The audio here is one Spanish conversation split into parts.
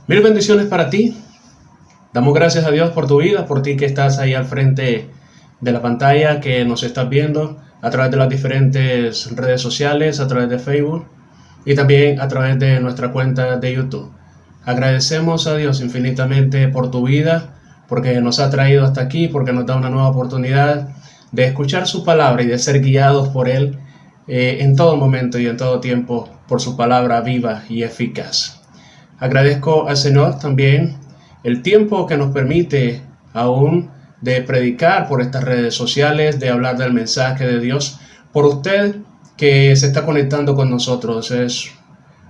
Mil bendiciones para ti. Damos gracias a Dios por tu vida, por ti que estás ahí al frente de la pantalla, que nos estás viendo a través de las diferentes redes sociales, a través de Facebook y también a través de nuestra cuenta de YouTube. Agradecemos a Dios infinitamente por tu vida, porque nos ha traído hasta aquí, porque nos da una nueva oportunidad de escuchar su palabra y de ser guiados por Él en todo momento y en todo tiempo por su palabra viva y eficaz. Agradezco al Señor también el tiempo que nos permite aún de predicar por estas redes sociales, de hablar del mensaje de Dios, por usted que se está conectando con nosotros. Es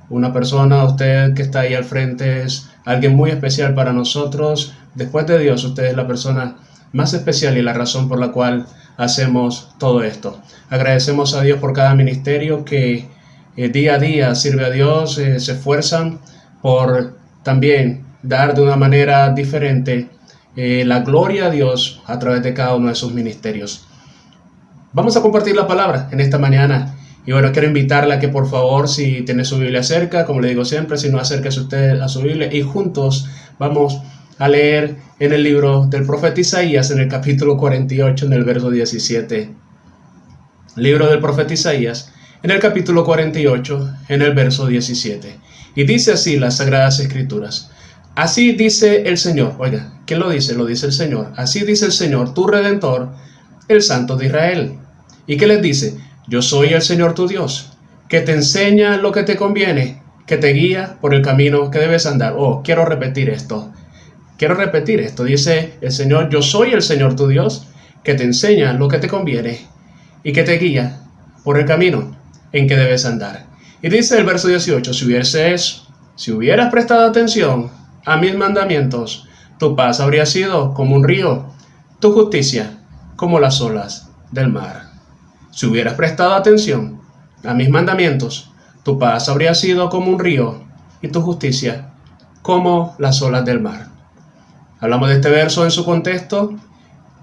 una persona, usted que está ahí al frente, es alguien muy especial para nosotros. Después de Dios, usted es la persona más especial y la razón por la cual hacemos todo esto. Agradecemos a Dios por cada ministerio que día a día sirve a Dios, se esfuerzan por también dar de una manera diferente la gloria a Dios a través de cada uno de sus ministerios. Vamos a compartir la palabra en esta mañana y bueno, quiero invitarla a que por favor, si tiene su Biblia cerca, como le digo siempre, si no, acérquese usted a su Biblia y juntos vamos a leer en el libro del profeta Isaías, en el capítulo 48, en el verso 17. Libro del profeta Isaías, en el capítulo 48, en el verso 17. Y dice así las Sagradas Escrituras. Así dice el Señor. Oiga, ¿quién lo dice? Lo dice el Señor. Así dice el Señor, tu Redentor, el Santo de Israel. ¿Y qué les dice? Yo soy el Señor tu Dios, que te enseña lo que te conviene, que te guía por el camino que debes andar. Quiero repetir esto. Dice el Señor, yo soy el Señor tu Dios, que te enseña lo que te conviene y que te guía por el camino en que debes andar. Y dice el verso 18, si hubieras prestado atención a mis mandamientos, tu paz habría sido como un río, tu justicia como las olas del mar. Si hubieras prestado atención a mis mandamientos, tu paz habría sido como un río y tu justicia como las olas del mar. Hablamos de este verso en su contexto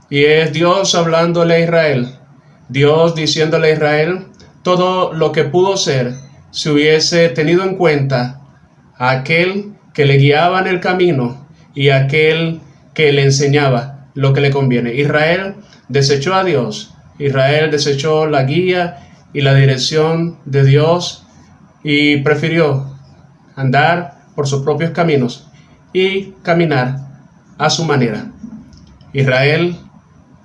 y es Dios hablándole a Israel, Dios diciéndole a Israel todo lo que pudo ser si hubiese tenido en cuenta a aquel que le guiaba en el camino y a aquel que le enseñaba lo que le conviene. Israel desechó a Dios, Israel desechó la guía y la dirección de Dios y prefirió andar por sus propios caminos y caminar a su manera. Israel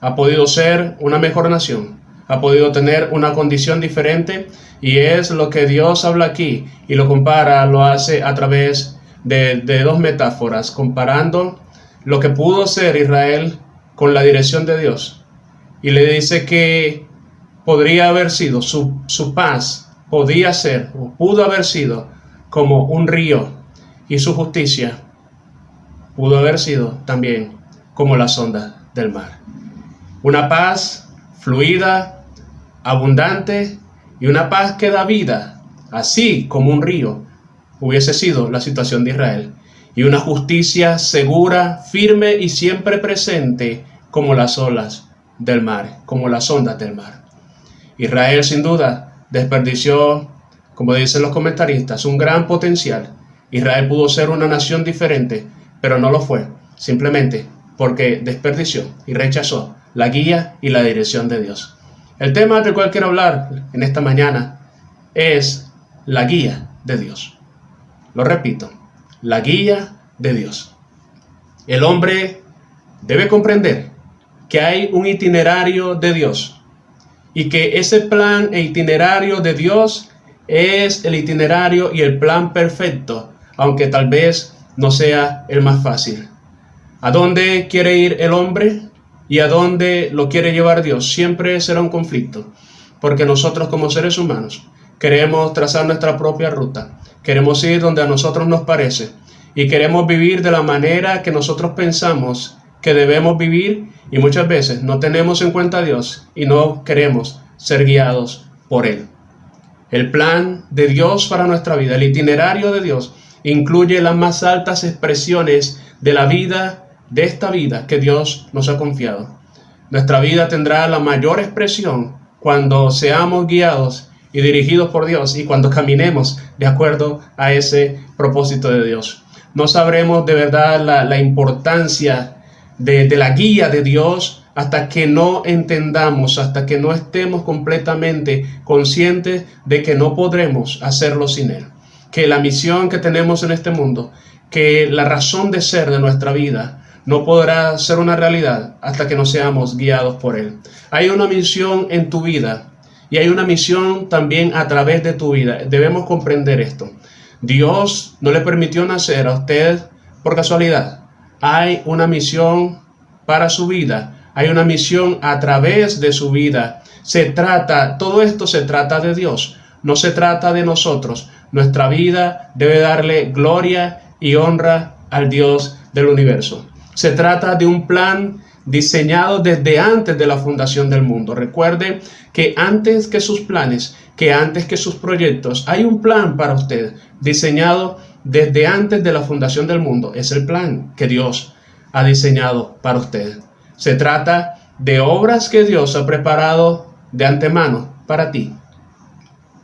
ha podido ser una mejor nación, ha podido tener una condición diferente y es lo que Dios habla aquí y lo compara, lo hace a través de dos metáforas, comparando lo que pudo ser Israel con la dirección de Dios. Y le dice que podría haber sido, su paz podía ser o pudo haber sido como un río y su justicia pudo haber sido también como las ondas del mar. Una paz fluida, abundante y una paz que da vida, así como un río hubiese sido la situación de Israel. Y una justicia segura, firme y siempre presente como las olas del mar, como las ondas del mar. Israel sin duda desperdició, como dicen los comentaristas, un gran potencial. Israel pudo ser una nación diferente, pero no lo fue, simplemente porque desperdició y rechazó la guía y la dirección de Dios. El tema del cual quiero hablar en esta mañana es la guía de Dios. Lo repito, la guía de Dios. El hombre debe comprender que hay un itinerario de Dios y que ese plan e itinerario de Dios es el itinerario y el plan perfecto, aunque tal vez no sea el más fácil. ¿A dónde quiere ir el hombre y a dónde lo quiere llevar Dios? Siempre será un conflicto, porque nosotros como seres humanos queremos trazar nuestra propia ruta, queremos ir donde a nosotros nos parece y queremos vivir de la manera que nosotros pensamos que debemos vivir y muchas veces no tenemos en cuenta a Dios y no queremos ser guiados por Él. El plan de Dios para nuestra vida, el itinerario de Dios, incluye las más altas expresiones de la vida, de esta vida que Dios nos ha confiado. Nuestra vida tendrá la mayor expresión cuando seamos guiados y dirigidos por Dios y cuando caminemos de acuerdo a ese propósito de Dios. No sabremos de verdad la importancia de la guía de Dios hasta que no entendamos, hasta que no estemos completamente conscientes de que no podremos hacerlo sin Él. Que la misión que tenemos en este mundo, que la razón de ser de nuestra vida, no podrá ser una realidad hasta que no seamos guiados por Él. Hay una misión en tu vida y hay una misión también a través de tu vida. Debemos comprender esto. Dios no le permitió nacer a usted por casualidad. Hay una misión para su vida. Hay una misión a través de su vida. Todo esto se trata de Dios. No se trata de nosotros. Nuestra vida debe darle gloria y honra al Dios del universo. Se trata de un plan diseñado desde antes de la fundación del mundo. Recuerde que antes que sus planes, que antes que sus proyectos, hay un plan para usted diseñado desde antes de la fundación del mundo. Es el plan que Dios ha diseñado para usted. Se trata de obras que Dios ha preparado de antemano para ti.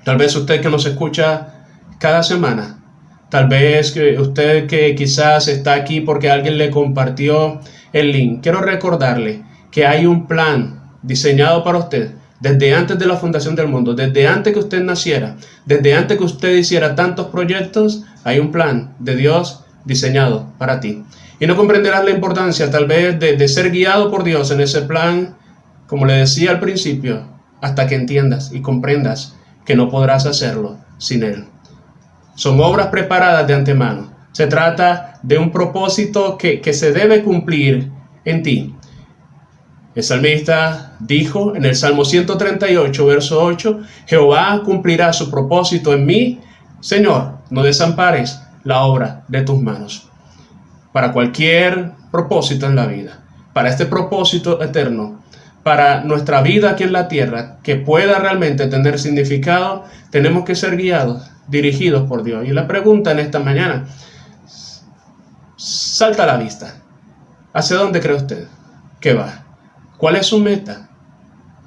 Tal vez usted que nos escucha cada semana, tal vez que usted que quizás está aquí porque alguien le compartió el link. Quiero recordarle que hay un plan diseñado para usted desde antes de la fundación del mundo, desde antes que usted naciera, desde antes que usted hiciera tantos proyectos. Hay un plan de Dios diseñado para ti. Y no comprenderás la importancia tal vez de ser guiado por Dios en ese plan, como le decía al principio, hasta que entiendas y comprendas que no podrás hacerlo sin Él. Son obras preparadas de antemano. Se trata de un propósito que se debe cumplir en ti. El salmista dijo en el Salmo 138, verso 8, Jehová cumplirá su propósito en mí. Señor, no desampares la obra de tus manos. Para cualquier propósito en la vida, para este propósito eterno, para nuestra vida aquí en la tierra, que pueda realmente tener significado, tenemos que ser guiados, dirigidos por Dios. Y la pregunta en esta mañana salta a la vista. ¿Hacia dónde cree usted que va? ¿Cuál es su meta?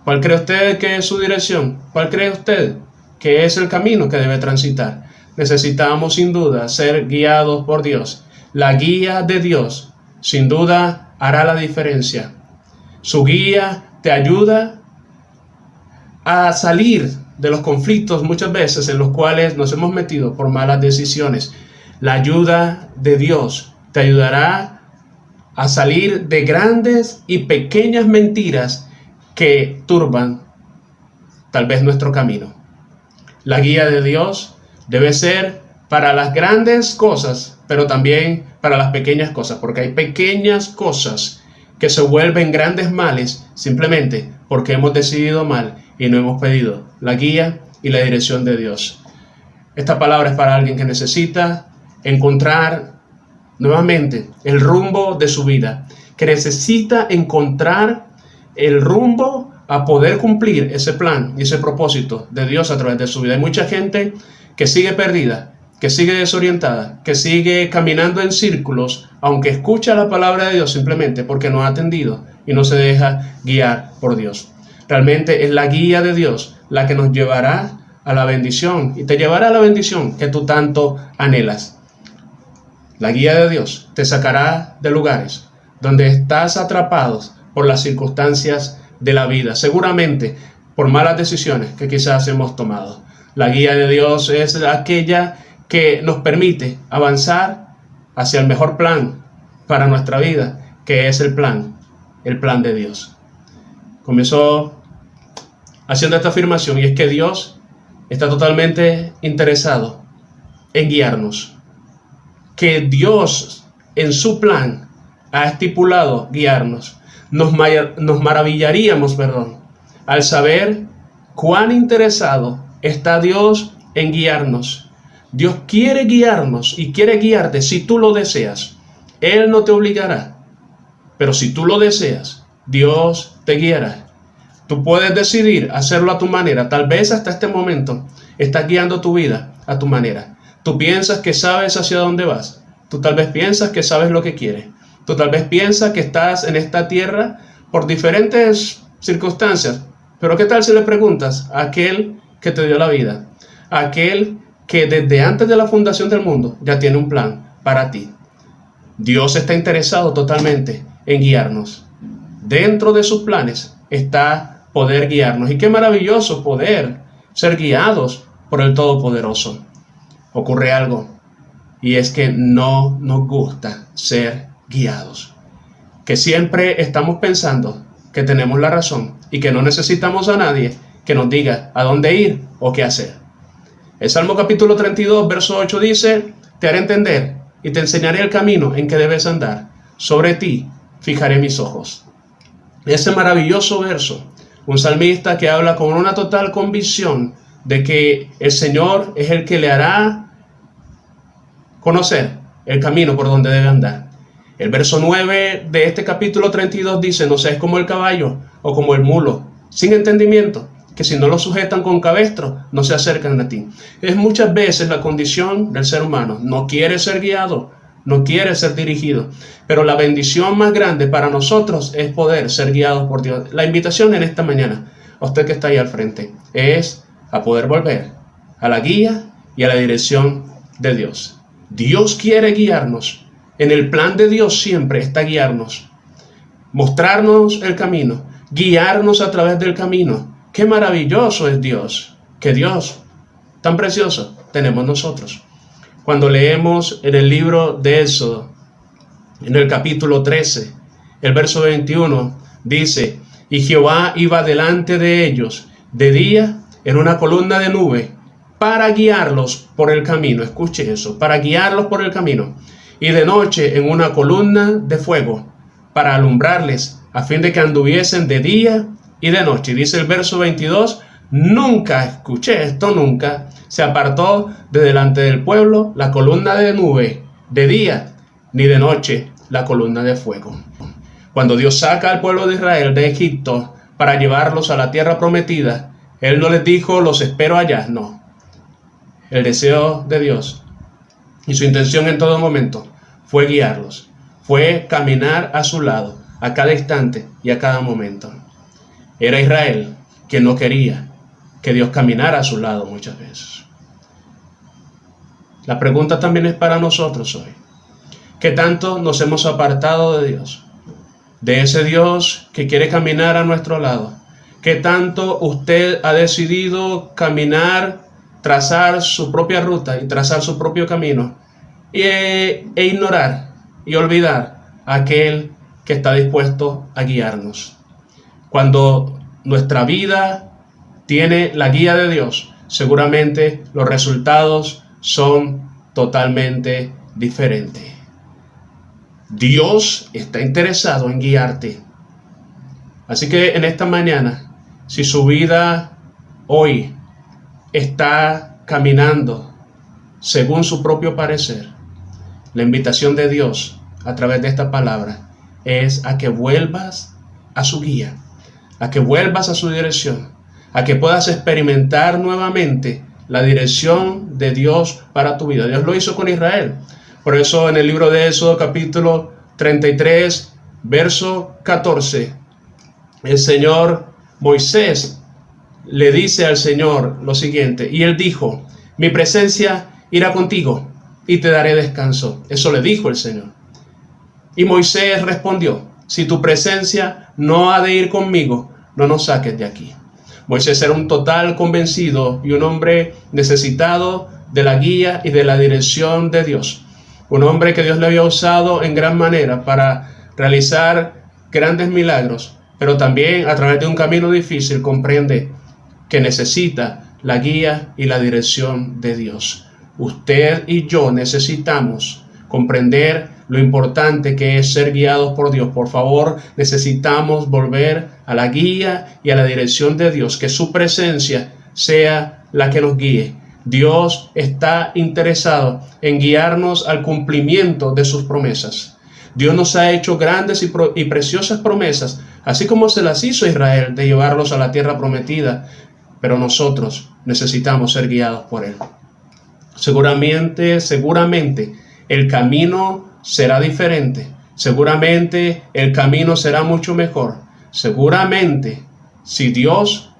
¿Cuál cree usted que es su dirección? ¿Cuál cree usted que es el camino que debe transitar? Necesitamos sin duda ser guiados por Dios. La guía de Dios sin duda hará la diferencia. Su guía te ayuda a salir de los conflictos muchas veces en los cuales nos hemos metido por malas decisiones. La ayuda de Dios te ayudará a salir de grandes y pequeñas mentiras que turban tal vez nuestro camino. La guía de Dios debe ser para las grandes cosas, pero también para las pequeñas cosas, porque hay pequeñas cosas que se vuelven grandes males simplemente porque hemos decidido mal y no hemos pedido la guía y la dirección de Dios. Esta palabra es para alguien que necesita encontrar nuevamente el rumbo de su vida, que necesita encontrar el rumbo a poder cumplir ese plan y ese propósito de Dios a través de su vida. Hay mucha gente que sigue perdida, que sigue desorientada, que sigue caminando en círculos, aunque escucha la palabra de Dios simplemente porque no ha atendido y no se deja guiar por Dios. Realmente es la guía de Dios la que nos llevará a la bendición y te llevará a la bendición que tú tanto anhelas. La guía de Dios te sacará de lugares donde estás atrapado por las circunstancias de la vida, seguramente por malas decisiones que quizás hemos tomado. La guía de Dios es aquella que nos permite avanzar hacia el mejor plan para nuestra vida, que es el plan de Dios. Comenzó haciendo esta afirmación, y es que Dios está totalmente interesado en guiarnos, que Dios en su plan ha estipulado guiarnos. Nos maravillaríamos, al saber cuán interesado está Dios en guiarnos. Dios quiere guiarnos y quiere guiarte si tú lo deseas. Él no te obligará, pero si tú lo deseas, Dios te guiará. Tú puedes decidir hacerlo a tu manera. Tal vez hasta este momento estás guiando tu vida a tu manera. Tú piensas que sabes hacia dónde vas. Tú tal vez piensas que sabes lo que quieres. Tú tal vez piensas que estás en esta tierra por diferentes circunstancias. Pero ¿qué tal si le preguntas a aquel que te dio la vida? A aquel que desde antes de la fundación del mundo ya tiene un plan para ti. Dios está interesado totalmente en guiarnos. Dentro de sus planes está poder guiarnos. Y qué maravilloso poder ser guiados por el Todopoderoso. Ocurre algo, y es que no nos gusta ser guiados. Que siempre estamos pensando que tenemos la razón y que no necesitamos a nadie que nos diga a dónde ir o qué hacer. El Salmo capítulo 32, verso 8 dice: te haré entender y te enseñaré el camino en que debes andar. Sobre ti fijaré mis ojos. Ese maravilloso verso, un salmista que habla con una total convicción de que el Señor es el que le hará conocer el camino por donde debe andar. El verso 9 de este capítulo 32 dice: no seas como el caballo o como el mulo, sin entendimiento, que si no lo sujetan con cabestro, no se acercan a ti. Es muchas veces la condición del ser humano. No quiere ser guiado, no quiere ser dirigido. Pero la bendición más grande para nosotros es poder ser guiados por Dios. La invitación en esta mañana, a usted que está ahí al frente, es a poder volver a la guía y a la dirección de Dios. Dios quiere guiarnos. En el plan de Dios siempre está guiarnos, mostrarnos el camino, guiarnos a través del camino. Qué maravilloso es Dios, qué Dios tan precioso tenemos nosotros. Cuando leemos en el libro de Éxodo, en el capítulo 13, el verso 21, dice: y Jehová iba delante de ellos de día en una columna de nube para guiarlos por el camino. Escuche eso, para guiarlos por el camino. Y de noche en una columna de fuego para alumbrarles, a fin de que anduviesen de día y de noche. Dice el verso 22, nunca, escuché esto, nunca se apartó de delante del pueblo la columna de nube de día, ni de noche la columna de fuego. Cuando Dios saca al pueblo de Israel de Egipto para llevarlos a la tierra prometida, Él no les dijo: los espero allá. No. El deseo de Dios y su intención en todo momento fue guiarlos, fue caminar a su lado a cada instante y a cada momento. Era Israel quien no quería que Dios caminara a su lado muchas veces. La pregunta también es para nosotros hoy. ¿Qué tanto nos hemos apartado de Dios? De ese Dios que quiere caminar a nuestro lado. ¿Qué tanto usted ha decidido caminar, trazar su propia ruta y trazar su propio camino e ignorar y olvidar a aquel que está dispuesto a guiarnos? Cuando nuestra vida tiene la guía de Dios, seguramente los resultados son totalmente diferentes. Dios está interesado en guiarte. Así que en esta mañana, si su vida hoy está caminando según su propio parecer, la invitación de Dios a través de esta palabra es a que vuelvas a su guía, a que vuelvas a su dirección, a que puedas experimentar nuevamente la dirección de Dios para tu vida. Dios lo hizo con Israel. Por eso en el libro de Éxodo capítulo 33, verso 14, el Señor Moisés le dice al Señor lo siguiente, y él dijo: mi presencia irá contigo y te daré descanso. Eso le dijo el Señor. Y Moisés respondió: si tu presencia no ha de ir conmigo, no nos saques de aquí. Moisés era un total convencido y un hombre necesitado de la guía y de la dirección de Dios. Un hombre que Dios le había usado en gran manera para realizar grandes milagros, pero también a través de un camino difícil comprende que necesita la guía y la dirección de Dios. Usted y yo necesitamos comprender lo importante que es ser guiados por Dios. Por favor, necesitamos volver a la guía y a la dirección de Dios, que su presencia sea la que nos guíe. Dios está interesado en guiarnos al cumplimiento de sus promesas. Dios nos ha hecho grandes y preciosas promesas, así como se las hizo a Israel, de llevarlos a la tierra prometida, pero nosotros necesitamos ser guiados por Él. Seguramente el camino será diferente, seguramente el camino será mucho mejor, seguramente si Dios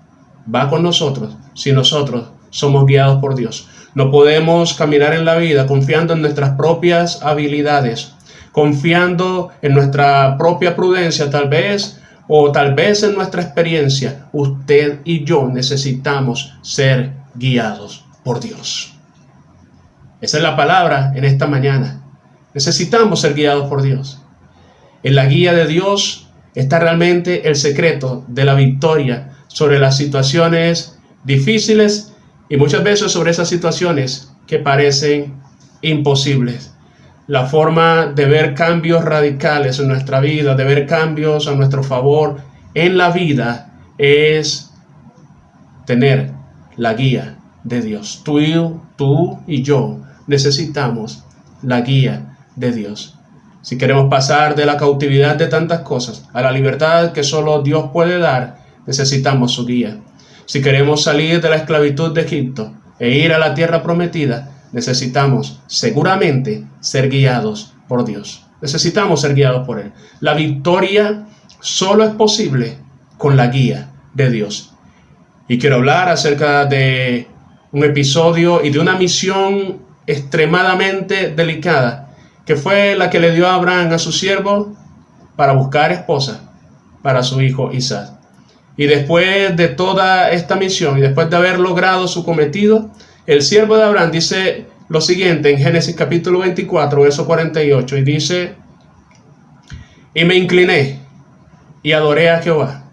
va con nosotros, si nosotros somos guiados por Dios. No podemos caminar en la vida confiando en nuestras propias habilidades, confiando en nuestra propia prudencia tal vez, o tal vez en nuestra experiencia. Usted y yo necesitamos ser guiados por Dios. Esa es la palabra en esta mañana. Necesitamos ser guiados por Dios. En la guía de Dios está realmente el secreto de la victoria sobre las situaciones difíciles y muchas veces sobre esas situaciones que parecen imposibles. La forma de ver cambios radicales en nuestra vida, de ver cambios a nuestro favor en la vida, es tener la guía de Dios. Tú y yo necesitamos la guía de Dios. Si queremos pasar de la cautividad de tantas cosas a la libertad que solo Dios puede dar, necesitamos su guía. Si queremos salir de la esclavitud de Egipto e ir a la tierra prometida, necesitamos seguramente ser guiados por Dios. Necesitamos ser guiados por Él. La victoria solo es posible con la guía de Dios. Y quiero hablar acerca de un episodio y de una misión extremadamente delicada, que fue la que le dio a Abraham a su siervo para buscar esposa para su hijo Isaac. Y después de toda esta misión y después de haber logrado su cometido, el siervo de Abraham dice lo siguiente en Génesis capítulo 24, verso 48, y dice: y me incliné y adoré a Jehová,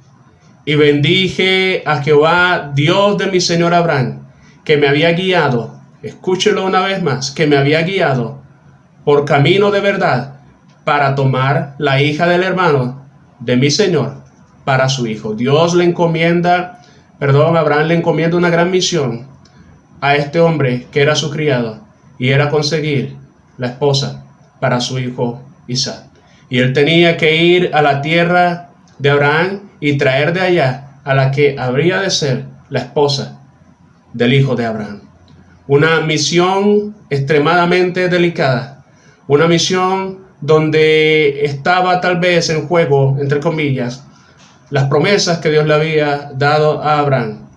y bendije a Jehová, Dios de mi señor Abraham, que me había guiado, escúchelo una vez más, que me había guiado por camino de verdad para tomar la hija del hermano de mi señor para su hijo. Abraham le encomienda una gran misión a este hombre que era su criado, y era conseguir la esposa para su hijo Isaac. Y él tenía que ir a la tierra de Abraham y traer de allá a la que habría de ser la esposa del hijo de Abraham. Una misión extremadamente delicada, una misión donde estaba tal vez en juego, entre comillas, las promesas que Dios le había dado a Abraham.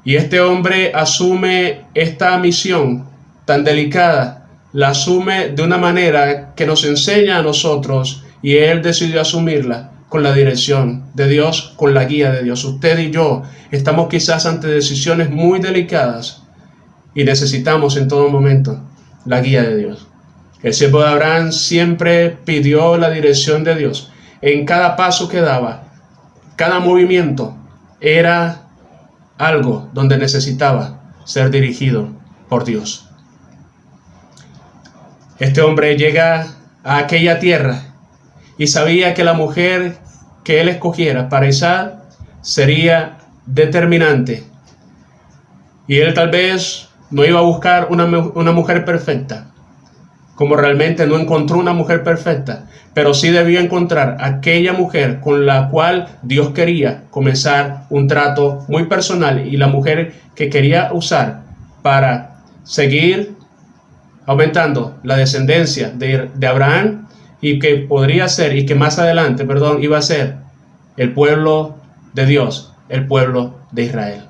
Y este hombre asume esta misión tan delicada, la asume de una manera que nos enseña a nosotros, y él decidió asumirla con la dirección de Dios, con la guía de Dios. Usted y yo estamos quizás ante decisiones muy delicadas y necesitamos en todo momento la guía de Dios. El siervo de Abraham siempre pidió la dirección de Dios. En cada paso que daba, cada movimiento era algo donde necesitaba ser dirigido por Dios. Este hombre llega a aquella tierra y sabía que la mujer que él escogiera para Isaac sería determinante. Y él tal vez no iba a buscar una mujer perfecta, como realmente no encontró una mujer perfecta, pero sí debió encontrar aquella mujer con la cual Dios quería comenzar un trato muy personal, y la mujer que quería usar para seguir aumentando la descendencia de Abraham, y que podría ser, y que más adelante, iba a ser el pueblo de Dios, el pueblo de Israel.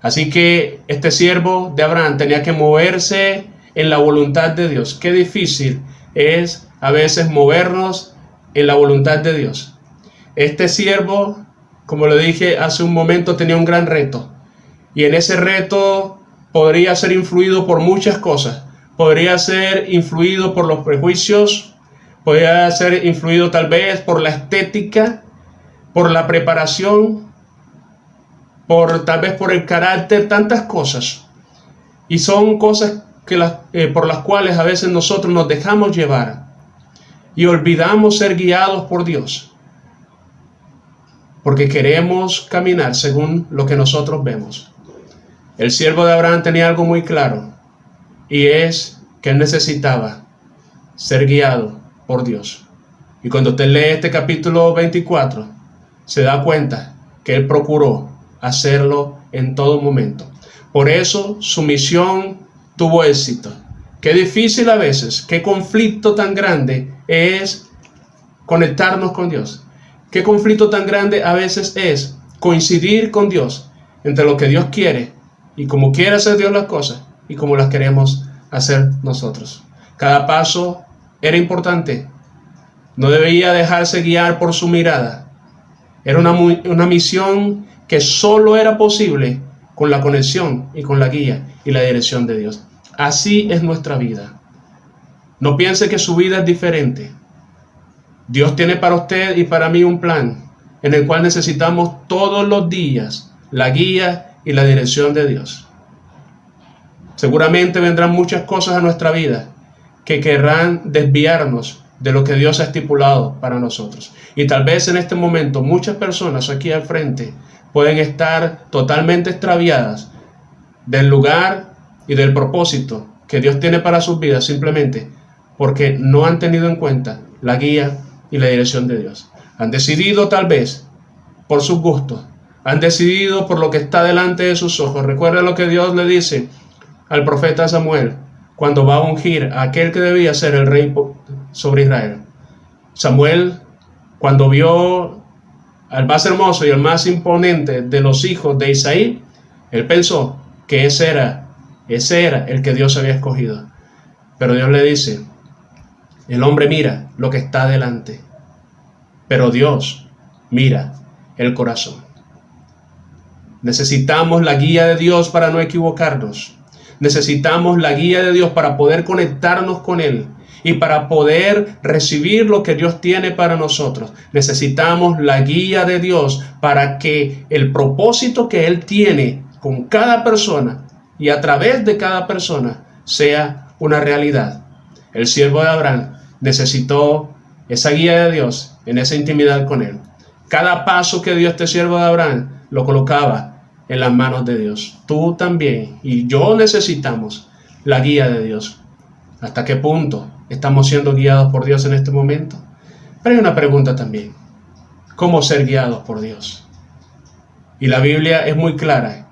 Así que este siervo de Abraham tenía que moverse en la voluntad de Dios. Qué difícil es a veces movernos en la voluntad de Dios. Este siervo, como lo dije hace un momento, tenía un gran reto, y en ese reto podría ser influido por muchas cosas. Podría ser influido por los prejuicios, podría ser influido tal vez por la estética, por la preparación, tal vez por el carácter, tantas cosas. Y son cosas por las cuales a veces nosotros nos dejamos llevar y olvidamos ser guiados por Dios, porque queremos caminar según lo que nosotros vemos. El siervo de Abraham tenía algo muy claro, y es que él necesitaba ser guiado por Dios. Y cuando usted lee este capítulo 24, se da cuenta que él procuró hacerlo en todo momento. Por eso su misión tuvo éxito. Qué difícil a veces, qué conflicto tan grande es conectarnos con Dios. Qué conflicto tan grande a veces es coincidir con Dios entre lo que Dios quiere y cómo quiere hacer Dios las cosas, y como las queremos hacer nosotros. Cada paso era importante. No debía dejarse guiar por su mirada. Era una misión que solo era posible con la conexión y con la guía y la dirección de Dios. Así es nuestra vida. No piense que su vida es diferente. Dios tiene para usted y para mí un plan en el cual necesitamos todos los días la guía y la dirección de Dios. Seguramente vendrán muchas cosas a nuestra vida que querrán desviarnos de lo que Dios ha estipulado para nosotros. Y tal vez en este momento muchas personas aquí al frente pueden estar totalmente extraviadas del lugar y del propósito que Dios tiene para sus vidas, simplemente porque no han tenido en cuenta la guía y la dirección de Dios. Han decidido tal vez por sus gustos, han decidido por lo que está delante de sus ojos. Recuerda lo que Dios le dice al profeta Samuel cuando va a ungir a aquel que debía ser el rey sobre Israel. Samuel, cuando vio al más hermoso y el más imponente de los hijos de Isaí, él pensó que ese era el que Dios había escogido. Pero Dios le dice, el hombre mira lo que está delante, pero Dios mira el corazón. Necesitamos la guía de Dios para no equivocarnos. Necesitamos la guía de Dios para poder conectarnos con Él y para poder recibir lo que Dios tiene para nosotros. Necesitamos la guía de Dios para que el propósito que Él tiene con cada persona y a través de cada persona sea una realidad. El siervo de Abraham necesitó esa guía de Dios en esa intimidad con Él. Cada paso que dio este siervo de Abraham lo colocaba en las manos de Dios. Tú también y yo necesitamos la guía de Dios. ¿Hasta qué punto estamos siendo guiados por Dios en este momento? Pero hay una pregunta también. ¿Cómo ser guiados por Dios? Y la Biblia es muy clara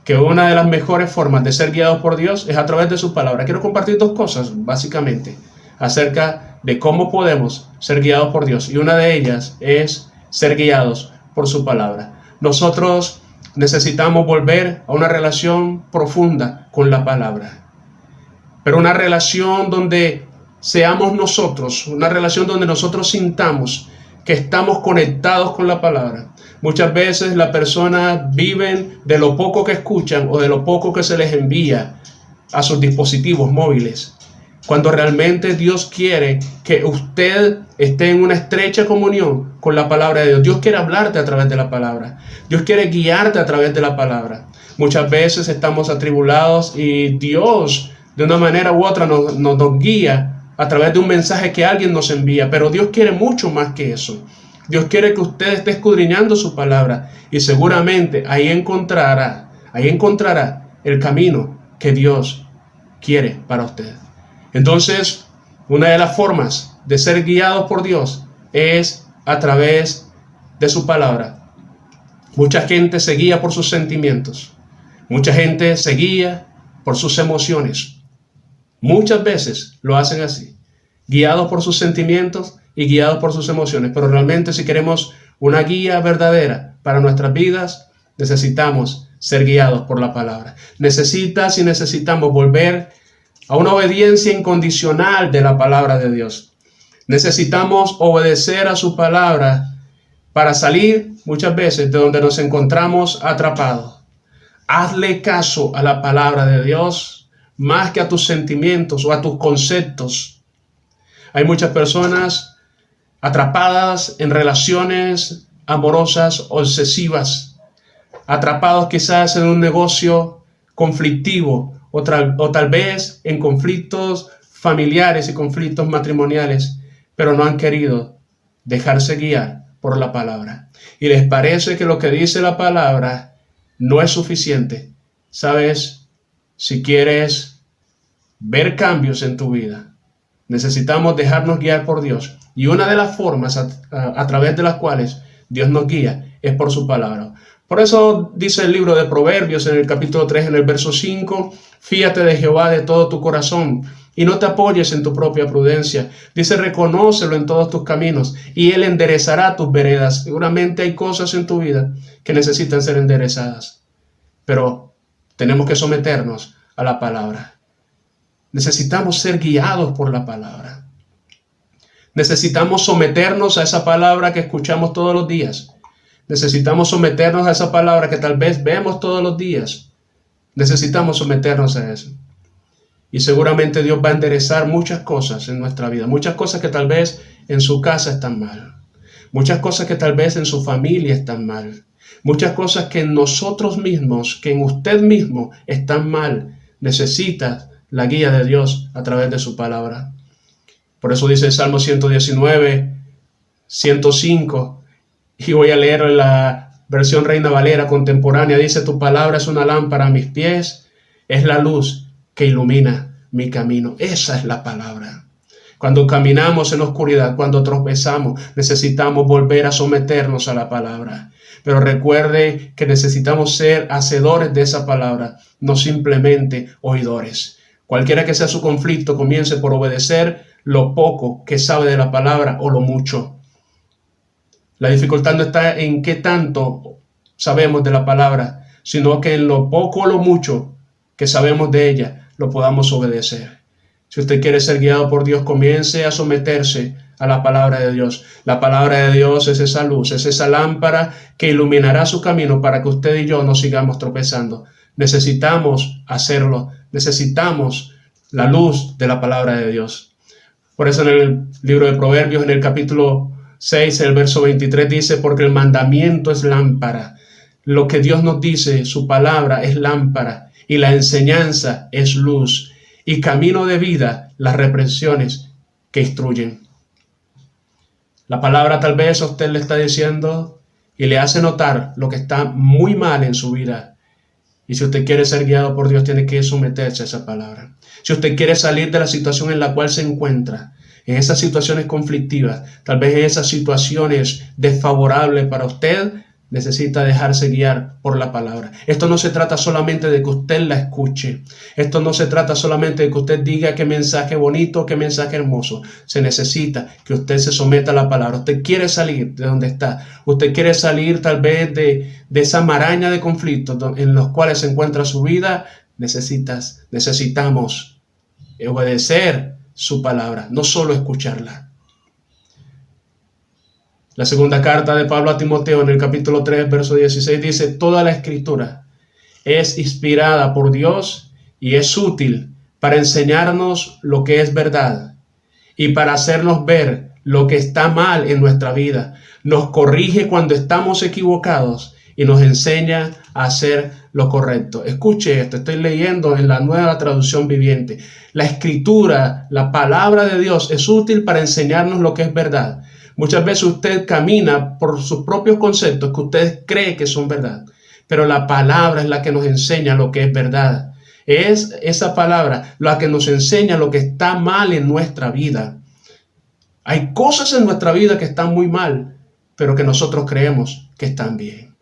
que una de las mejores formas de ser guiados por Dios es a través de su palabra. Quiero compartir dos cosas, básicamente, acerca de cómo podemos ser guiados por Dios. Y una de ellas es ser guiados por su palabra. Nosotros necesitamos volver a una relación profunda con la palabra. Pero una relación donde seamos nosotros, una relación donde nosotros sintamos que estamos conectados con la palabra. Muchas veces las personas viven de lo poco que escuchan o de lo poco que se les envía a sus dispositivos móviles, cuando realmente Dios quiere que usted esté en una estrecha comunión con la palabra de Dios. Dios quiere hablarte a través de la palabra. Dios quiere guiarte a través de la palabra. Muchas veces estamos atribulados y Dios de una manera u otra nos guía a través de un mensaje que alguien nos envía, pero Dios quiere mucho más que eso. Dios quiere que usted esté escudriñando su palabra y seguramente ahí encontrará el camino que Dios quiere para usted. Entonces, una de las formas de ser guiados por Dios es a través de su palabra. Mucha gente se guía por sus sentimientos. Mucha gente se guía por sus emociones. Muchas veces lo hacen así, guiados por sus sentimientos y guiados por sus emociones. Pero realmente si queremos una guía verdadera para nuestras vidas, necesitamos ser guiados por la palabra. Necesitamos volver a una obediencia incondicional de la palabra de Dios. Necesitamos obedecer a su palabra para salir muchas veces de donde nos encontramos atrapados. Hazle caso a la palabra de Dios más que a tus sentimientos o a tus conceptos. Hay muchas personas atrapadas en relaciones amorosas obsesivas, atrapados quizás en un negocio conflictivo o tal vez en conflictos familiares y conflictos matrimoniales, pero no han querido dejarse guiar por la palabra. Y les parece que lo que dice la palabra no es suficiente. ¿Sabes? Si quieres ver cambios en tu vida, necesitamos dejarnos guiar por Dios. Y una de las formas a través de las cuales Dios nos guía es por su palabra. Por eso dice el libro de Proverbios en el capítulo 3, en el verso 5, fíate de Jehová de todo tu corazón y no te apoyes en tu propia prudencia. Dice, reconócelo en todos tus caminos y Él enderezará tus veredas. Seguramente hay cosas en tu vida que necesitan ser enderezadas, pero tenemos que someternos a la palabra. Necesitamos ser guiados por la palabra. Necesitamos someternos a esa palabra que escuchamos todos los días. Necesitamos someternos a esa palabra que tal vez vemos todos los días. Necesitamos someternos a eso. Y seguramente Dios va a enderezar muchas cosas en nuestra vida. Muchas cosas que tal vez en su casa están mal. Muchas cosas que tal vez en su familia están mal. Muchas cosas que en nosotros mismos, que en usted mismo están mal. Necesita la guía de Dios a través de su palabra. Por eso dice el Salmo 119, 105, y voy a leer la versión Reina Valera contemporánea. Dice: tu palabra es una lámpara a mis pies, es la luz que ilumina mi camino. Esa es la palabra. Cuando caminamos en oscuridad, cuando tropezamos, necesitamos volver a someternos a la palabra. Pero recuerde que necesitamos ser hacedores de esa palabra, no simplemente oidores. Cualquiera que sea su conflicto, comience por obedecer lo poco que sabe de la palabra o lo mucho. La dificultad no está en qué tanto sabemos de la palabra, sino que en lo poco o lo mucho que sabemos de ella, lo podamos obedecer. Si usted quiere ser guiado por Dios, comience a someterse a la palabra de Dios. La palabra de Dios es esa luz, es esa lámpara que iluminará su camino para que usted y yo no sigamos tropezando. Necesitamos hacerlo, necesitamos la luz de la palabra de Dios. Por eso en el libro de Proverbios, en el capítulo 6, el verso 23 dice: porque el mandamiento es lámpara. Lo que Dios nos dice, su palabra es lámpara, y la enseñanza es luz, y camino de vida las reprensiones que instruyen. La palabra tal vez a usted le está diciendo y le hace notar lo que está muy mal en su vida. Y si usted quiere ser guiado por Dios, tiene que someterse a esa palabra. Si usted quiere salir de la situación en la cual se encuentra, en esas situaciones conflictivas, tal vez en esas situaciones desfavorables para usted, necesita dejarse guiar por la palabra. Esto no se trata solamente de que usted la escuche. Esto no se trata solamente de que usted diga qué mensaje bonito, qué mensaje hermoso. Se necesita que usted se someta a la palabra. Usted quiere salir de donde está. Usted quiere salir tal vez de esa maraña de conflictos en los cuales se encuentra su vida. Necesitamos obedecer su palabra, no solo escucharla. La segunda carta de Pablo a Timoteo, en el capítulo 3, verso 16, dice: toda la escritura es inspirada por Dios y es útil para enseñarnos lo que es verdad y para hacernos ver lo que está mal en nuestra vida. Nos corrige cuando estamos equivocados y nos enseña a hacer lo correcto. Escuche esto, estoy leyendo en la Nueva Traducción Viviente. La escritura, la palabra de Dios, es útil para enseñarnos lo que es verdad. Muchas veces usted camina por sus propios conceptos que usted cree que son verdad, pero la palabra es la que nos enseña lo que es verdad. Es esa palabra la que nos enseña lo que está mal en nuestra vida. Hay cosas en nuestra vida que están muy mal, pero que nosotros creemos que están bien.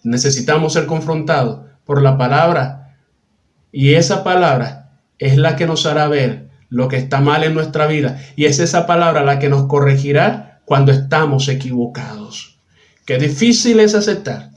Necesitamos ser confrontados por la palabra, y esa palabra es la que nos hará ver lo que está mal en nuestra vida, y es esa palabra la que nos corregirá cuando estamos equivocados. Qué difícil es aceptar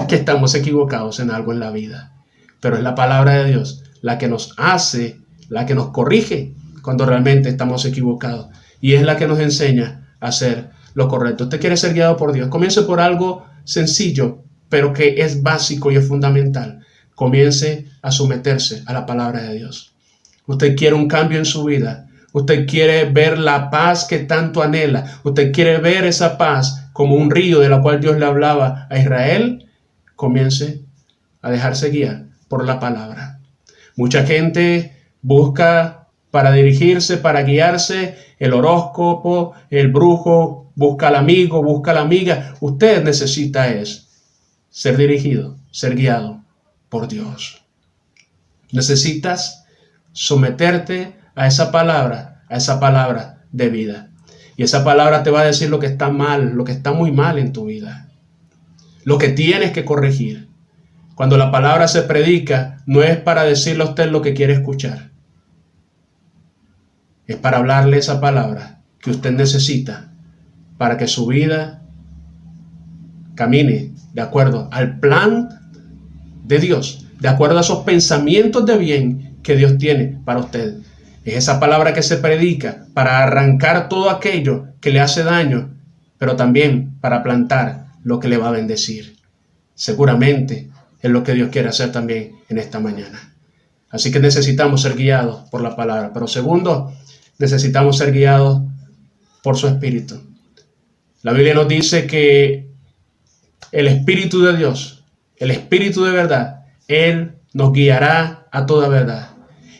que estamos equivocados en algo en la vida, pero es la palabra de Dios la que nos hace, la que nos corrige cuando realmente estamos equivocados, y es la que nos enseña a hacer lo correcto. Usted quiere ser guiado por Dios, comience por algo sencillo, pero que es básico y es fundamental. Comience a someterse a la palabra de Dios. Usted quiere un cambio en su vida. Usted quiere ver la paz que tanto anhela. Usted quiere ver esa paz como un río de la cual Dios le hablaba a Israel. Comience a dejarse guiar por la palabra. Mucha gente busca para dirigirse, para guiarse, el horóscopo, el brujo, busca al amigo, busca a la amiga. Usted necesita ser dirigido, ser guiado por Dios. Necesitas someterte a esa palabra de vida. Y esa palabra te va a decir lo que está mal, lo que está muy mal en tu vida, lo que tienes que corregir. Cuando la palabra se predica, no es para decirle a usted lo que quiere escuchar. Es para hablarle esa palabra que usted necesita para que su vida camine de acuerdo al plan de Dios, de acuerdo a esos pensamientos de bien que Dios tiene para usted. Es esa palabra que se predica para arrancar todo aquello que le hace daño, pero también para plantar lo que le va a bendecir. Seguramente es lo que Dios quiere hacer también en esta mañana. Así que necesitamos ser guiados por la palabra. Pero segundo, necesitamos ser guiados por su Espíritu. La Biblia nos dice que el Espíritu de Dios, el Espíritu de verdad, Él nos guiará a toda verdad.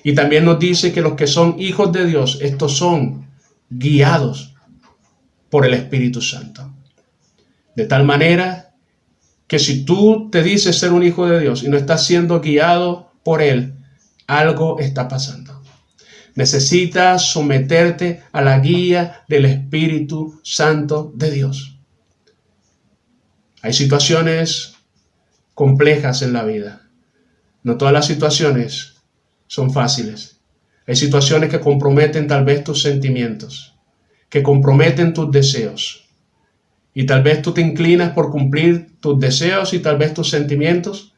Y también nos dice que los que son hijos de Dios, estos son guiados por el Espíritu Santo. De tal manera que si tú te dices ser un hijo de Dios y no estás siendo guiado por Él, algo está pasando. Necesitas someterte a la guía del Espíritu Santo de Dios. Hay situaciones complejas en la vida. No todas las situaciones son fáciles. Hay situaciones que comprometen tal vez tus sentimientos, que comprometen tus deseos. Y tal vez tú te inclinas por cumplir tus deseos y tal vez tus sentimientos,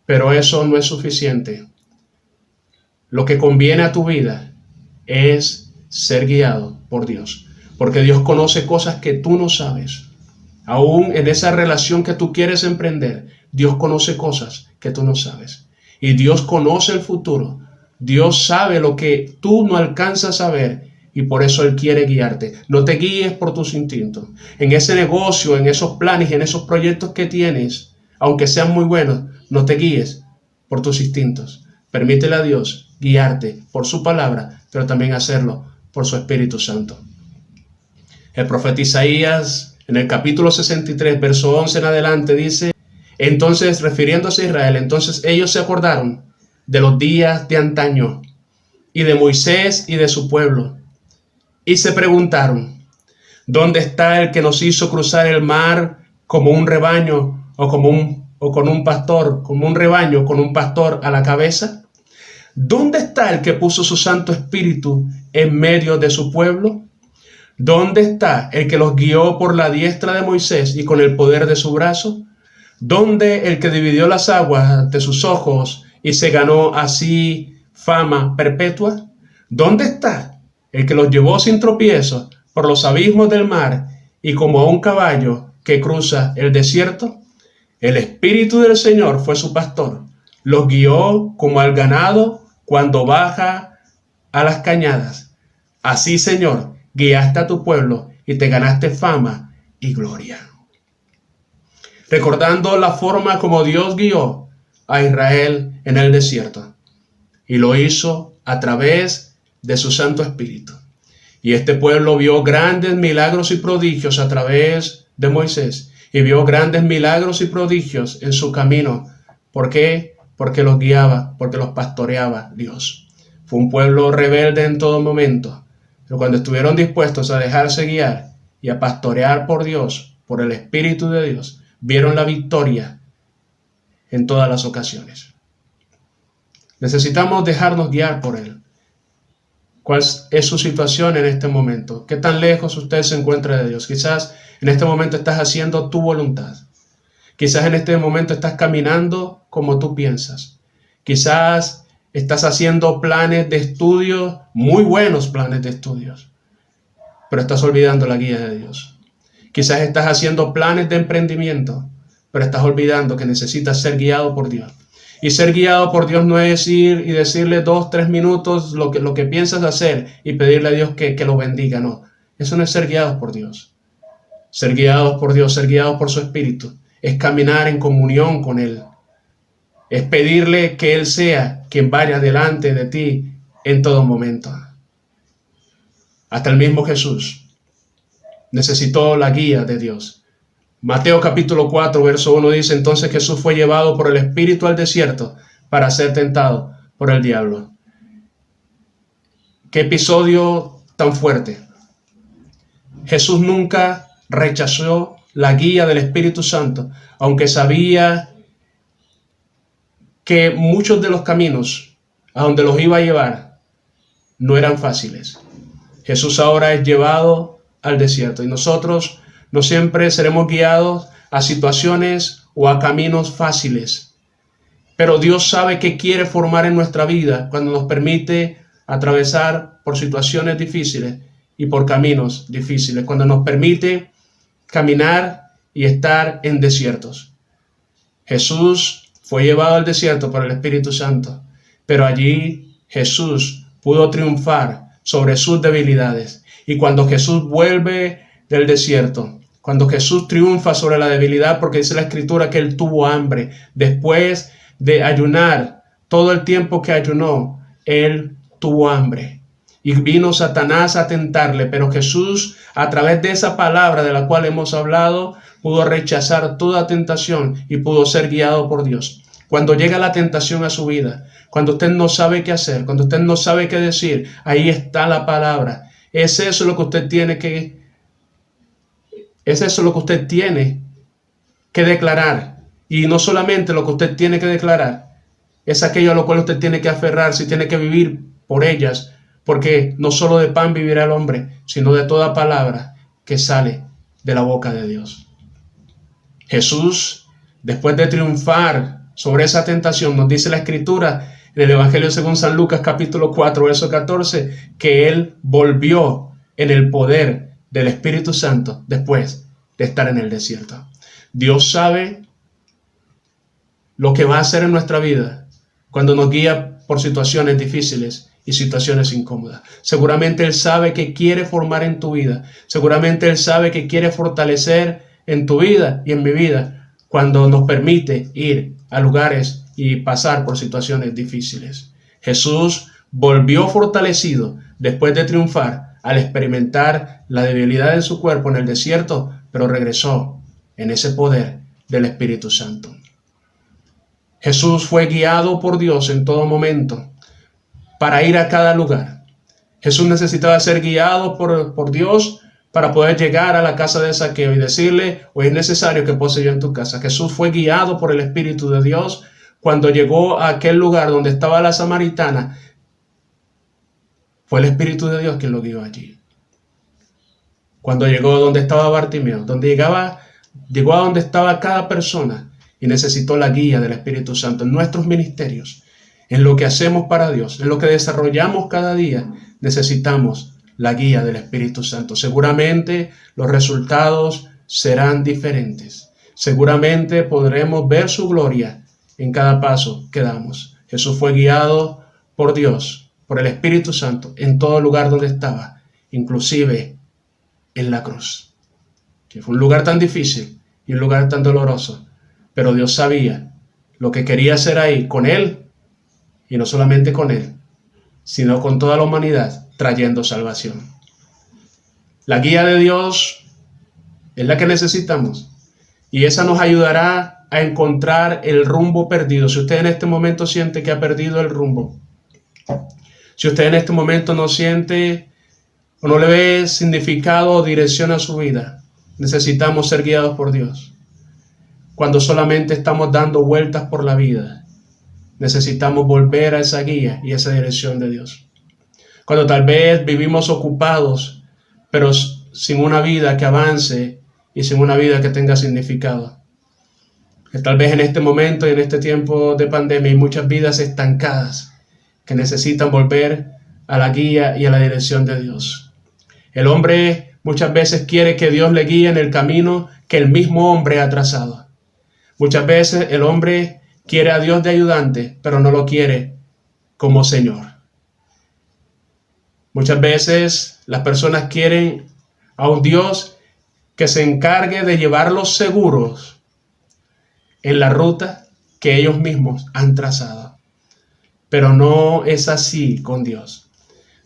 pero eso no es suficiente. Lo que conviene a tu vida es ser guiado por Dios, porque Dios conoce cosas que tú no sabes. Aún en esa relación que tú quieres emprender, Dios conoce cosas que tú no sabes. Y Dios conoce el futuro. Dios sabe lo que tú no alcanzas a ver y por eso Él quiere guiarte. No te guíes por tus instintos. En ese negocio, en esos planes, en esos proyectos que tienes, aunque sean muy buenos, no te guíes por tus instintos. Permítele a Dios guiarte por su palabra, pero también hacerlo por su Espíritu Santo. El profeta Isaías, en el capítulo 63, verso 11 en adelante, dice: entonces, refiriéndose a Israel, entonces ellos se acordaron de los días de antaño y de Moisés y de su pueblo, y se preguntaron: ¿dónde está el que nos hizo cruzar el mar como un rebaño con un pastor, como un rebaño con un pastor a la cabeza? ¿Dónde está el que puso su Santo Espíritu en medio de su pueblo? ¿Dónde está el que los guió por la diestra de Moisés y con el poder de su brazo? ¿Dónde el que dividió las aguas de sus ojos y se ganó así fama perpetua? ¿Dónde está el que los llevó sin tropiezo por los abismos del mar y como a un caballo que cruza el desierto? El Espíritu del Señor fue su pastor, los guió como al ganado cuando baja a las cañadas. Así, Señor, guiaste a tu pueblo y te ganaste fama y gloria. Recordando la forma como Dios guió a Israel en el desierto, y lo hizo a través de su Santo Espíritu. Y este pueblo vio grandes milagros y prodigios a través de Moisés, y vio grandes milagros y prodigios en su camino. ¿Por qué? Porque los guiaba, porque los pastoreaba Dios. Fue un pueblo rebelde en todo momento, pero cuando estuvieron dispuestos a dejarse guiar y a pastorear por Dios, por el Espíritu de Dios, vieron la victoria en todas las ocasiones. Necesitamos dejarnos guiar por Él. ¿Cuál es su situación en este momento? ¿Qué tan lejos usted se encuentra de Dios? Quizás en este momento estás haciendo tu voluntad. Quizás en este momento estás caminando como tú piensas. Quizás estás haciendo planes de estudio, muy buenos planes de estudios, pero estás olvidando la guía de Dios. Quizás estás haciendo planes de emprendimiento, pero estás olvidando que necesitas ser guiado por Dios. Y ser guiado por Dios no es ir y decirle 2-3 minutos lo que piensas hacer y pedirle a Dios que lo bendiga. No, eso no es ser guiados por Dios. Ser guiados por Dios, ser guiados por su Espíritu, es caminar en comunión con Él. Es pedirle que Él sea quien vaya delante de ti en todo momento. Hasta el mismo Jesús necesitó la guía de Dios. Mateo capítulo 4, verso 1 dice: entonces Jesús fue llevado por el Espíritu al desierto para ser tentado por el diablo. Qué episodio tan fuerte. Jesús nunca rechazó la guía del Espíritu Santo, aunque sabía que muchos de los caminos a donde los iba a llevar no eran fáciles. Jesús ahora es llevado al desierto y nosotros no siempre seremos guiados a situaciones o a caminos fáciles. Pero Dios sabe que quiere formar en nuestra vida cuando nos permite atravesar por situaciones difíciles y por caminos difíciles, cuando nos permite caminar y estar en desiertos. Jesús fue llevado al desierto por el Espíritu Santo, pero allí Jesús pudo triunfar sobre sus debilidades. Y cuando Jesús vuelve del desierto, cuando Jesús triunfa sobre la debilidad, porque dice la Escritura que Él tuvo hambre, después de ayunar todo el tiempo que ayunó, Él tuvo hambre. Y vino Satanás a tentarle, pero Jesús, a través de esa palabra de la cual hemos hablado, pudo rechazar toda tentación y pudo ser guiado por Dios. Cuando llega la tentación a su vida, cuando usted no sabe qué hacer, cuando usted no sabe qué decir, ahí está la palabra. Es eso lo que usted tiene que declarar. Y no solamente lo que usted tiene que declarar, es aquello a lo cual usted tiene que aferrarse y tiene que vivir por ellas, porque no solo de pan vivirá el hombre, sino de toda palabra que sale de la boca de Dios. Jesús, después de triunfar sobre esa tentación, nos dice la Escritura en el Evangelio según San Lucas capítulo 4, verso 14, que Él volvió en el poder del Espíritu Santo después de estar en el desierto. Dios sabe lo que va a hacer en nuestra vida cuando nos guía por situaciones difíciles y situaciones incómodas. Seguramente Él sabe que quiere formar en tu vida. Seguramente Él sabe que quiere fortalecer en tu vida y en mi vida cuando nos permite ir a lugares y pasar por situaciones difíciles. Jesús volvió fortalecido después de triunfar al experimentar la debilidad de su cuerpo en el desierto, pero regresó en ese poder del Espíritu Santo. Jesús fue guiado por Dios en todo momento para ir a cada lugar. Jesús necesitaba ser guiado por Dios para poder llegar a la casa de Zaqueo y decirle: hoy es necesario que pose yo en tu casa. Jesús fue guiado por el Espíritu de Dios cuando llegó a aquel lugar donde estaba la samaritana. Fue el Espíritu de Dios quien lo guió allí. Cuando llegó donde estaba Bartimeo, llegó a donde estaba cada persona y necesitó la guía del Espíritu Santo en nuestros ministerios, en lo que hacemos para Dios, en lo que desarrollamos cada día. Necesitamos la guía del Espíritu Santo. Seguramente los resultados serán diferentes. Seguramente podremos ver su gloria en cada paso que damos. Jesús fue guiado por Dios, por el Espíritu Santo, en todo lugar donde estaba, inclusive en la cruz, que fue un lugar tan difícil y un lugar tan doloroso, pero Dios sabía lo que quería hacer ahí con Él, y no solamente con Él, sino con toda la humanidad, trayendo salvación. La guía de Dios es la que necesitamos, y esa nos ayudará a encontrar el rumbo perdido. Si usted en este momento siente que ha perdido el rumbo, si usted en este momento no siente o no le ve significado o dirección a su vida, necesitamos ser guiados por Dios. Cuando solamente estamos dando vueltas por la vida, necesitamos volver a esa guía y esa dirección de Dios. Cuando tal vez vivimos ocupados, pero sin una vida que avance y sin una vida que tenga significado. Que tal vez en este momento y en este tiempo de pandemia hay muchas vidas estancadas que necesitan volver a la guía y a la dirección de Dios. El hombre muchas veces quiere que Dios le guíe en el camino que el mismo hombre ha trazado. Muchas veces el hombre quiere a Dios de ayudante, pero no lo quiere como Señor. Muchas veces las personas quieren a un Dios que se encargue de llevarlos seguros en la ruta que ellos mismos han trazado. Pero no es así con Dios.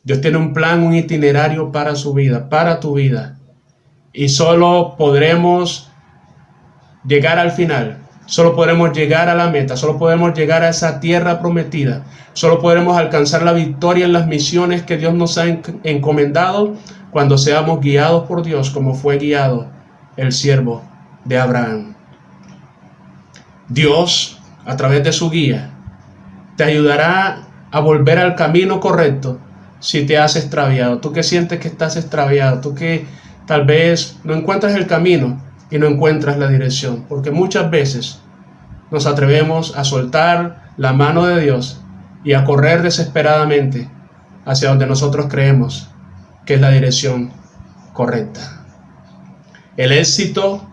Dios tiene un plan, un itinerario para su vida, para tu vida. Y solo podremos llegar al final. Solo podremos llegar a la meta, solo podemos llegar a esa tierra prometida, solo podremos alcanzar la victoria en las misiones que Dios nos ha encomendado cuando seamos guiados por Dios como fue guiado el siervo de Abraham. Dios, a través de su guía, te ayudará a volver al camino correcto si te has extraviado. Tú que sientes que estás extraviado, tú que tal vez no encuentras el camino y no encuentras la dirección, porque muchas veces nos atrevemos a soltar la mano de Dios y a correr desesperadamente hacia donde nosotros creemos que es la dirección correcta. El éxito,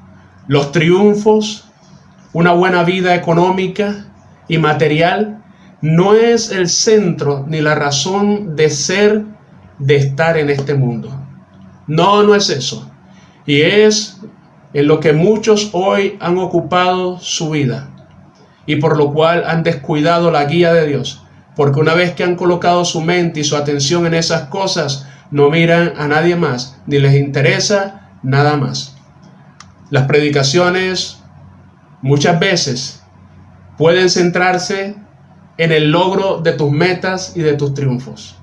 los triunfos, una buena vida económica y material no es el centro ni la razón de ser, de estar en este mundo. No es eso. Y es en lo que muchos hoy han ocupado su vida y por lo cual han descuidado la guía de Dios. Porque una vez que han colocado su mente y su atención en esas cosas, no miran a nadie más, ni les interesa nada más. Las predicaciones muchas veces pueden centrarse en el logro de tus metas y de tus triunfos.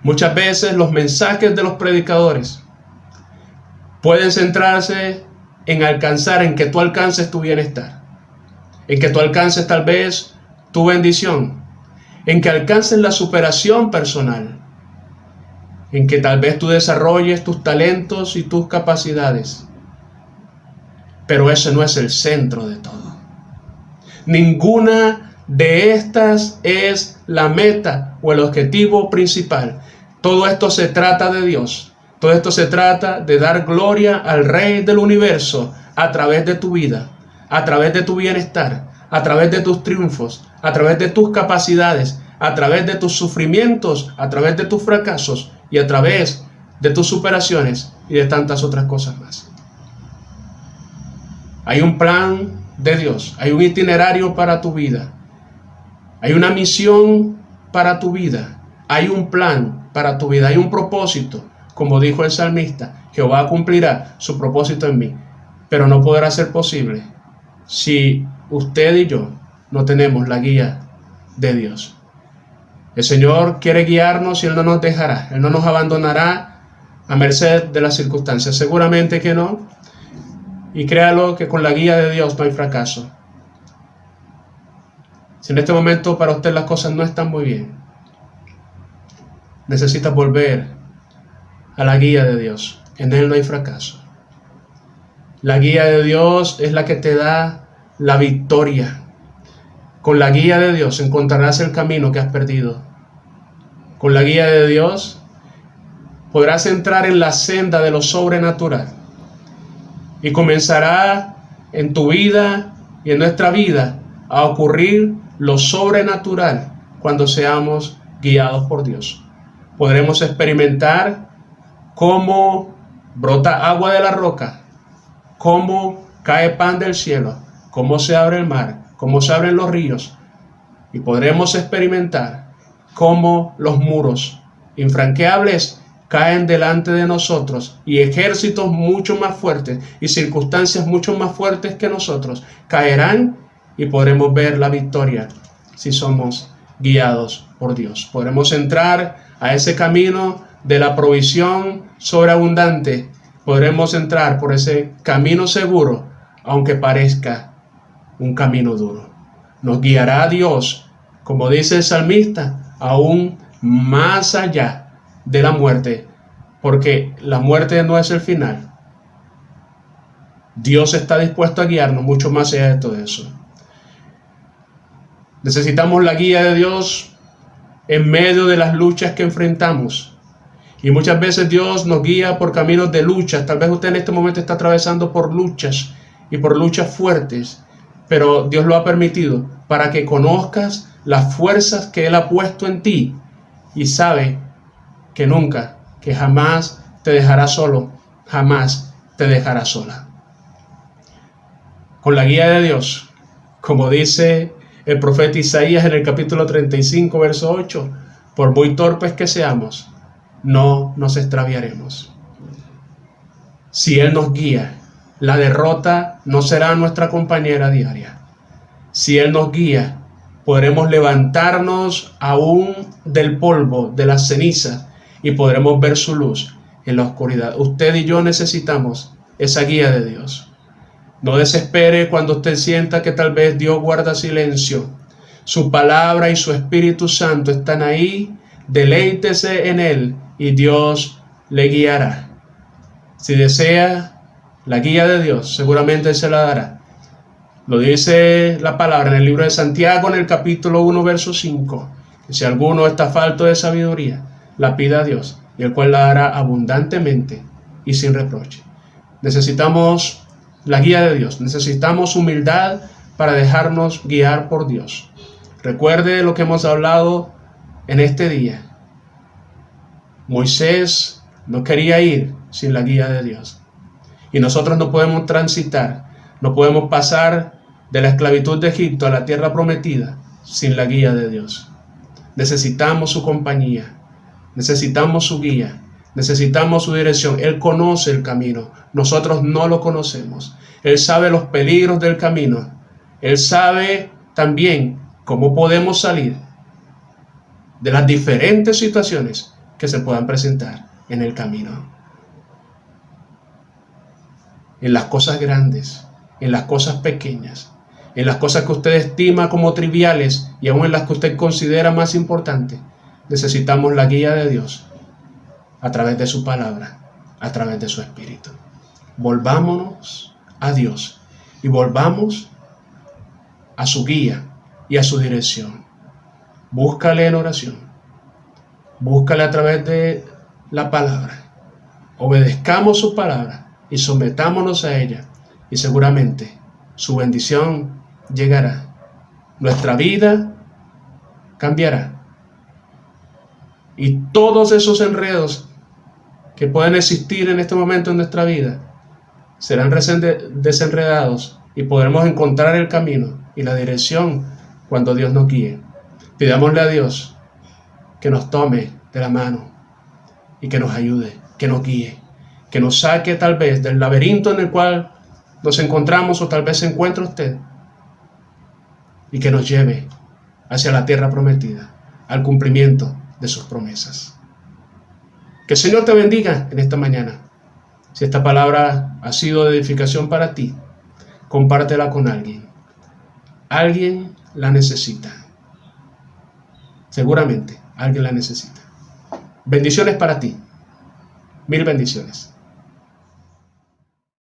Muchas veces los mensajes de los predicadores pueden centrarse en alcanzar, en que tú alcances tu bienestar, en que tú alcances tal vez tu bendición, en que alcances la superación personal, en que tal vez tú desarrolles tus talentos y tus capacidades. Pero ese no es el centro de todo. Ninguna de estas es la meta o el objetivo principal. Todo esto se trata de Dios. Todo esto se trata de dar gloria al Rey del universo a través de tu vida, a través de tu bienestar, a través de tus triunfos, a través de tus capacidades, a través de tus sufrimientos, a través de tus fracasos y a través de tus superaciones y de tantas otras cosas más. Hay un plan de Dios, hay un itinerario para tu vida, hay una misión para tu vida, hay un plan para tu vida, hay un propósito. Como dijo el salmista, Jehová cumplirá su propósito en mí, pero no podrá ser posible si usted y yo no tenemos la guía de Dios. El Señor quiere guiarnos y Él no nos dejará, Él no nos abandonará a merced de las circunstancias, seguramente que no. Y créalo que con la guía de Dios no hay fracaso. Si en este momento para usted las cosas no están muy bien, necesita volver a la guía de Dios. En Él no hay fracaso. La guía de Dios es la que te da la victoria. Con la guía de Dios encontrarás el camino que has perdido. Con la guía de Dios podrás entrar en la senda de lo sobrenatural. Y comenzará en tu vida y en nuestra vida a ocurrir lo sobrenatural cuando seamos guiados por Dios. Podremos experimentar cómo brota agua de la roca, cómo cae pan del cielo, cómo se abre el mar, cómo se abren los ríos. Y podremos experimentar cómo los muros infranqueables caen delante de nosotros y ejércitos mucho más fuertes y circunstancias mucho más fuertes que nosotros caerán y podremos ver la victoria si somos guiados por Dios. Podremos entrar a ese camino de la provisión sobreabundante. Podremos entrar por ese camino seguro, aunque parezca un camino duro. Nos guiará Dios, como dice el salmista, aún más allá de la muerte, porque la muerte no es el final. Dios está dispuesto a guiarnos mucho más allá de todo eso. Necesitamos la guía de Dios en medio de las luchas que enfrentamos. Y muchas veces Dios nos guía por caminos de luchas. Tal vez usted en este momento está atravesando por luchas y por luchas fuertes, pero Dios lo ha permitido para que conozcas las fuerzas que Él ha puesto en ti y sabe que nunca, que jamás te dejará solo, jamás te dejará sola. Con la guía de Dios, como dice el profeta Isaías en el capítulo 35, verso 8, por muy torpes que seamos, no nos extraviaremos. Si Él nos guía, la derrota no será nuestra compañera diaria. Si Él nos guía, podremos levantarnos aún del polvo, de las cenizas, y podremos ver su luz en la oscuridad. Usted y yo necesitamos esa guía de Dios. No desespere cuando usted sienta que tal vez Dios guarda silencio. Su palabra y su Espíritu Santo están ahí. Deleítese en Él y Dios le guiará. Si desea la guía de Dios, seguramente se la dará. Lo dice la palabra en el libro de Santiago, en el capítulo 1, verso 5. Que si alguno está falto de sabiduría, la pida a Dios, y el cual la dará abundantemente y sin reproche. Necesitamos la guía de Dios, necesitamos humildad para dejarnos guiar por Dios. Recuerde lo que hemos hablado en este día. Moisés no quería ir sin la guía de Dios. Y nosotros no podemos transitar, no podemos pasar de la esclavitud de Egipto a la tierra prometida sin la guía de Dios. Necesitamos su compañía, necesitamos su guía, necesitamos su dirección. Él conoce el camino, nosotros no lo conocemos. Él sabe los peligros del camino. Él sabe también cómo podemos salir de las diferentes situaciones que se puedan presentar en el camino. En las cosas grandes, en las cosas pequeñas, en las cosas que usted estima como triviales y aún en las que usted considera más importantes, necesitamos la guía de Dios a través de su palabra, a través de su Espíritu. Volvámonos a Dios y volvamos a su guía y a su dirección. Búscale en oración, búscale a través de la palabra, obedezcamos su palabra y sometámonos a ella, y seguramente su bendición llegará. Nuestra vida cambiará. Y todos esos enredos que pueden existir en este momento en nuestra vida serán desenredados y podremos encontrar el camino y la dirección cuando Dios nos guíe. Pidámosle a Dios que nos tome de la mano y que nos ayude, que nos guíe, que nos saque tal vez del laberinto en el cual nos encontramos o tal vez se encuentra usted, y que nos lleve hacia la tierra prometida, al cumplimiento de sus promesas. Que el Señor te bendiga en esta mañana. Si esta palabra ha sido de edificación para ti, compártela con alguien. Alguien la necesita. Seguramente alguien la necesita. Bendiciones para ti. 1000 bendiciones.